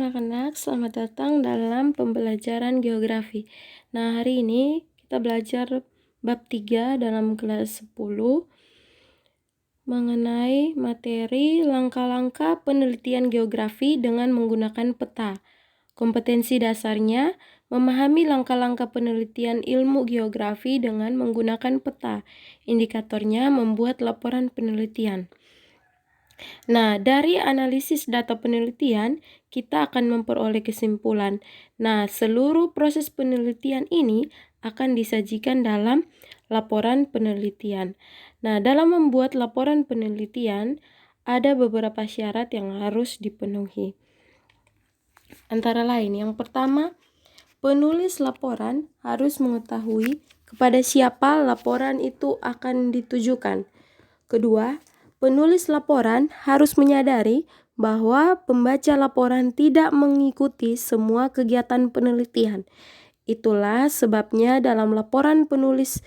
anak-anak, selamat datang dalam pembelajaran geografi. Nah, hari ini kita belajar bab 3 dalam kelas 10 mengenai materi langkah-langkah penelitian geografi dengan menggunakan peta. Kompetensi dasarnya memahami langkah-langkah penelitian ilmu geografi dengan menggunakan peta. Indikatornya membuat laporan penelitian. Nah, dari analisis data penelitian, kita akan memperoleh kesimpulan. Nah, seluruh proses penelitian ini akan disajikan dalam laporan penelitian. Nah, dalam membuat laporan penelitian, ada beberapa syarat yang harus dipenuhi. Antara lain, yang pertama, penulis laporan harus mengetahui kepada siapa laporan itu akan ditujukan. Kedua, penulis laporan harus menyadari bahwa pembaca laporan tidak mengikuti semua kegiatan penelitian. Itulah sebabnya dalam laporan penulis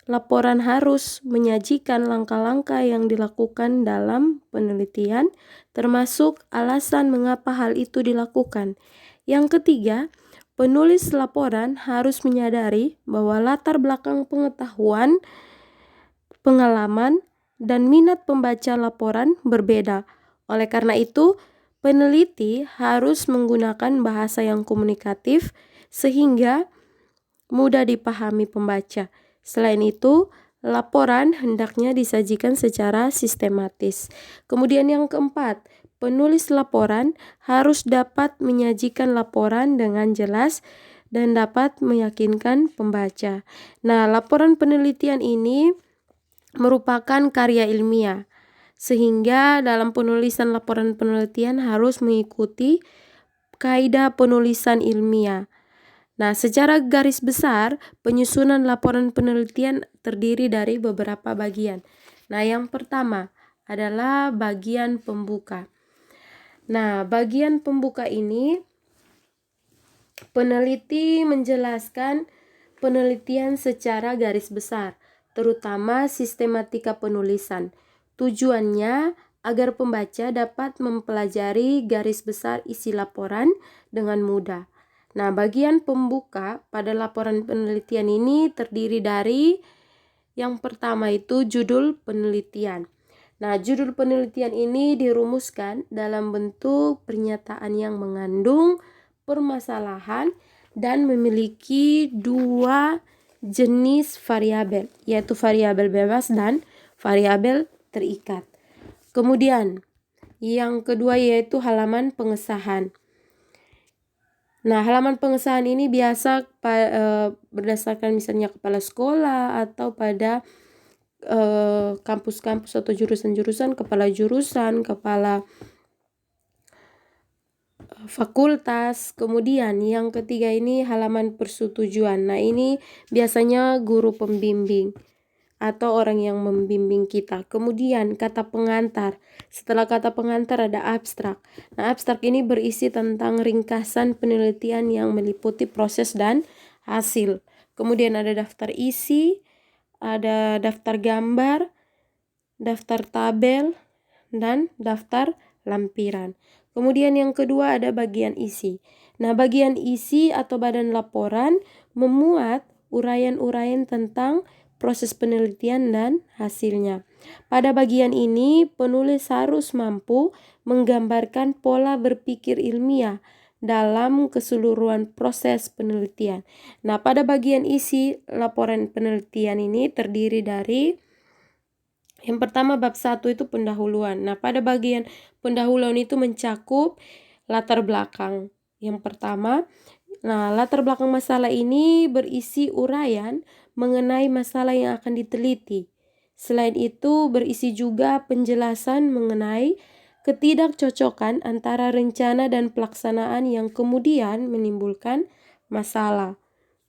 laporan harus menyajikan langkah-langkah yang dilakukan dalam penelitian, termasuk alasan mengapa hal itu dilakukan. Yang ketiga, penulis laporan harus menyadari bahwa latar belakang pengetahuan, pengalaman, dan minat pembaca laporan berbeda. Oleh karena itu, peneliti harus menggunakan bahasa yang komunikatif sehingga mudah dipahami pembaca. Selain itu, laporan hendaknya disajikan secara sistematis. Kemudian yang keempat, penulis laporan harus dapat menyajikan laporan dengan jelas dan dapat meyakinkan pembaca. Nah, laporan penelitian ini merupakan karya ilmiah, sehingga dalam penulisan laporan penelitian harus mengikuti kaidah penulisan ilmiah. Nah, secara garis besar, penyusunan laporan penelitian terdiri dari beberapa bagian. Nah, yang pertama adalah bagian pembuka. Nah, bagian pembuka ini peneliti menjelaskan penelitian secara garis besar, terutama sistematika penulisan. Tujuannya agar pembaca dapat mempelajari garis besar isi laporan dengan mudah. Nah, bagian pembuka pada laporan penelitian ini terdiri dari yang pertama itu judul penelitian. Nah, judul penelitian ini dirumuskan dalam bentuk pernyataan yang mengandung permasalahan dan memiliki dua jenis variabel, yaitu variabel bebas dan variabel terikat. Kemudian, yang kedua yaitu halaman pengesahan. Nah, halaman pengesahan ini biasa berdasarkan misalnya kepala sekolah atau pada kampus-kampus atau jurusan-jurusan, kepala jurusan, kepala fakultas. Kemudian yang ketiga ini halaman persetujuan. Nah, ini biasanya guru pembimbing atau orang yang membimbing kita. Kemudian kata pengantar. Setelah kata pengantar ada abstrak. Nah, abstrak ini berisi tentang ringkasan penelitian yang meliputi proses dan hasil. Kemudian ada daftar isi, ada daftar gambar, daftar tabel, dan daftar lampiran. Kemudian yang kedua ada bagian isi. Nah, bagian isi atau badan laporan memuat uraian-uraian tentang proses penelitian dan hasilnya. Pada bagian ini, penulis harus mampu menggambarkan pola berpikir ilmiah dalam keseluruhan proses penelitian. Nah, pada bagian isi laporan penelitian ini terdiri dari yang pertama bab 1 itu pendahuluan. Nah, pada bagian pendahuluan itu mencakup latar belakang. Yang pertama, latar belakang masalah ini berisi uraian mengenai masalah yang akan diteliti. Selain itu, berisi juga penjelasan mengenai ketidakcocokan antara rencana dan pelaksanaan yang kemudian menimbulkan masalah.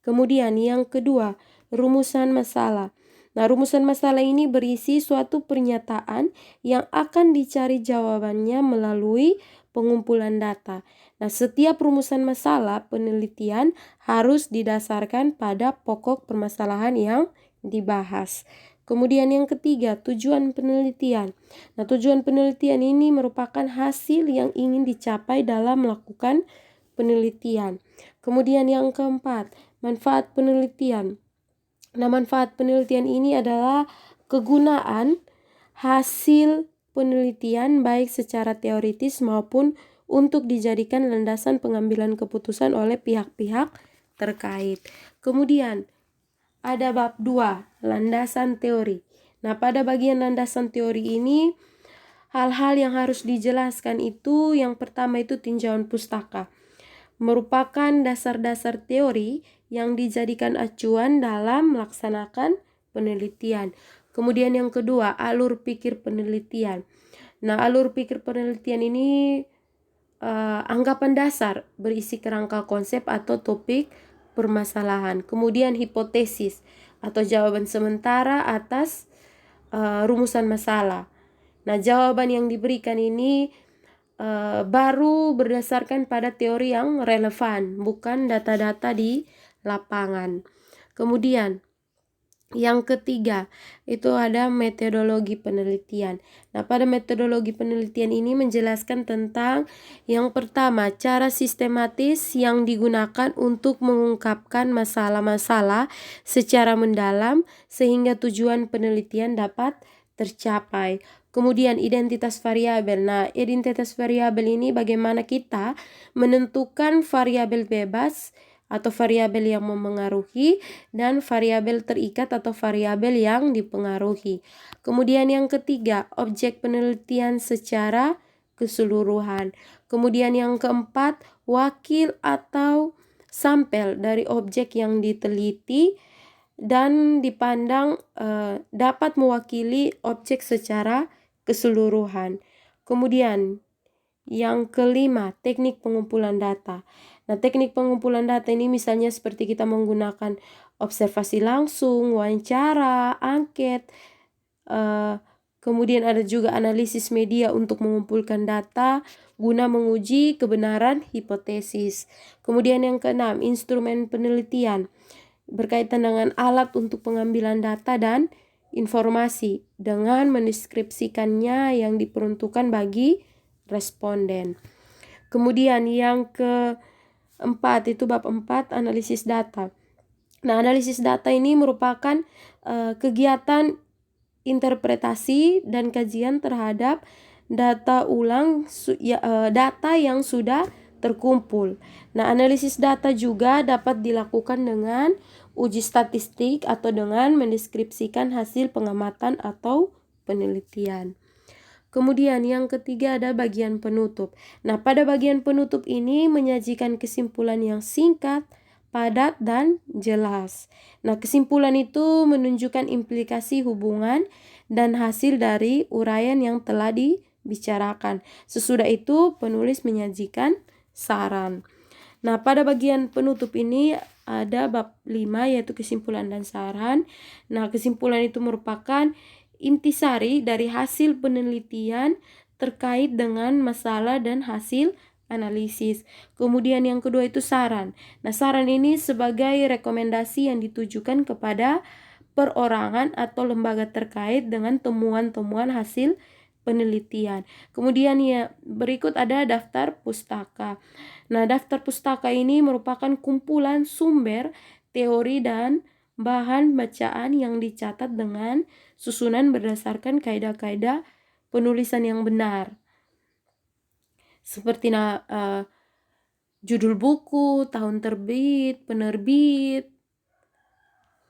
Kemudian yang kedua, rumusan masalah. Nah, rumusan masalah ini berisi suatu pernyataan yang akan dicari jawabannya melalui pengumpulan data. Nah, setiap rumusan masalah penelitian harus didasarkan pada pokok permasalahan yang dibahas. Kemudian yang ketiga, tujuan penelitian. Nah, tujuan penelitian ini merupakan hasil yang ingin dicapai dalam melakukan penelitian. Kemudian yang keempat, manfaat penelitian. Nah, manfaat penelitian ini adalah kegunaan hasil penelitian baik secara teoritis maupun untuk dijadikan landasan pengambilan keputusan oleh pihak-pihak terkait. Kemudian ada bab 2, landasan teori. Nah, pada bagian landasan teori ini hal-hal yang harus dijelaskan itu yang pertama itu tinjauan pustaka. Merupakan dasar-dasar teori yang dijadikan acuan dalam melaksanakan penelitian. Kemudian yang kedua, alur pikir penelitian. Nah, alur pikir penelitian ini anggapan dasar berisi kerangka konsep atau topik permasalahan. Kemudian hipotesis atau jawaban sementara atas rumusan masalah. Nah, jawaban yang diberikan ini baru berdasarkan pada teori yang relevan, bukan data-data di lapangan. Kemudian yang ketiga, itu ada metodologi penelitian. Nah, pada metodologi penelitian ini menjelaskan tentang yang pertama, cara sistematis yang digunakan untuk mengungkapkan masalah-masalah secara mendalam sehingga tujuan penelitian dapat tercapai. Kemudian identitas variabel. Nah, identitas variabel ini bagaimana kita menentukan variabel bebas atau variabel yang memengaruhi dan variabel terikat atau variabel yang dipengaruhi. Kemudian yang ketiga, objek penelitian secara keseluruhan. Kemudian yang keempat, wakil atau sampel dari objek yang diteliti dan dipandang dapat mewakili objek secara keseluruhan. Kemudian yang kelima, teknik pengumpulan data. Nah, teknik pengumpulan data ini misalnya seperti kita menggunakan observasi langsung, wawancara, angket, kemudian ada juga analisis media untuk mengumpulkan data guna menguji kebenaran hipotesis. Kemudian yang keenam, instrumen penelitian berkaitan dengan alat untuk pengambilan data dan informasi dengan mendeskripsikannya yang diperuntukkan bagi responden. Kemudian yang keempat itu bab 4, analisis data. Nah, analisis data ini merupakan kegiatan interpretasi dan kajian terhadap data data yang sudah terkumpul. Nah, analisis data juga dapat dilakukan dengan uji statistik atau dengan mendeskripsikan hasil pengamatan atau penelitian. Kemudian yang ketiga ada bagian penutup. Nah, pada bagian penutup ini menyajikan kesimpulan yang singkat, padat, dan jelas. Nah, kesimpulan itu menunjukkan implikasi hubungan dan hasil dari uraian yang telah dibicarakan. Sesudah itu penulis menyajikan saran. Nah, pada bagian penutup ini ada bab 5 yaitu kesimpulan dan saran. Nah, kesimpulan itu merupakan intisari dari hasil penelitian terkait dengan masalah dan hasil analisis. Kemudian yang kedua itu saran. Nah, saran ini sebagai rekomendasi yang ditujukan kepada perorangan atau lembaga terkait dengan temuan-temuan hasil penelitian. Kemudian ya berikut ada daftar pustaka. Nah, daftar pustaka ini merupakan kumpulan sumber, teori, dan bahan bacaan yang dicatat dengan susunan berdasarkan kaidah-kaidah penulisan yang benar. Seperti judul buku, tahun terbit, penerbit,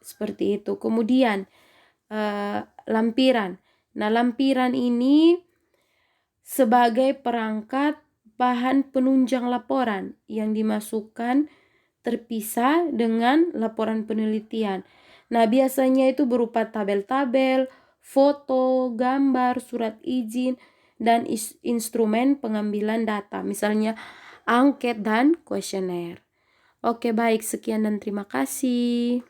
seperti itu. Kemudian lampiran. Nah, lampiran ini sebagai perangkat bahan penunjang laporan yang dimasukkan terpisah dengan laporan penelitian. Nah, biasanya itu berupa tabel-tabel, foto, gambar, surat izin, dan instrumen pengambilan data, misalnya angket dan kuesioner. Oke, baik, sekian dan terima kasih.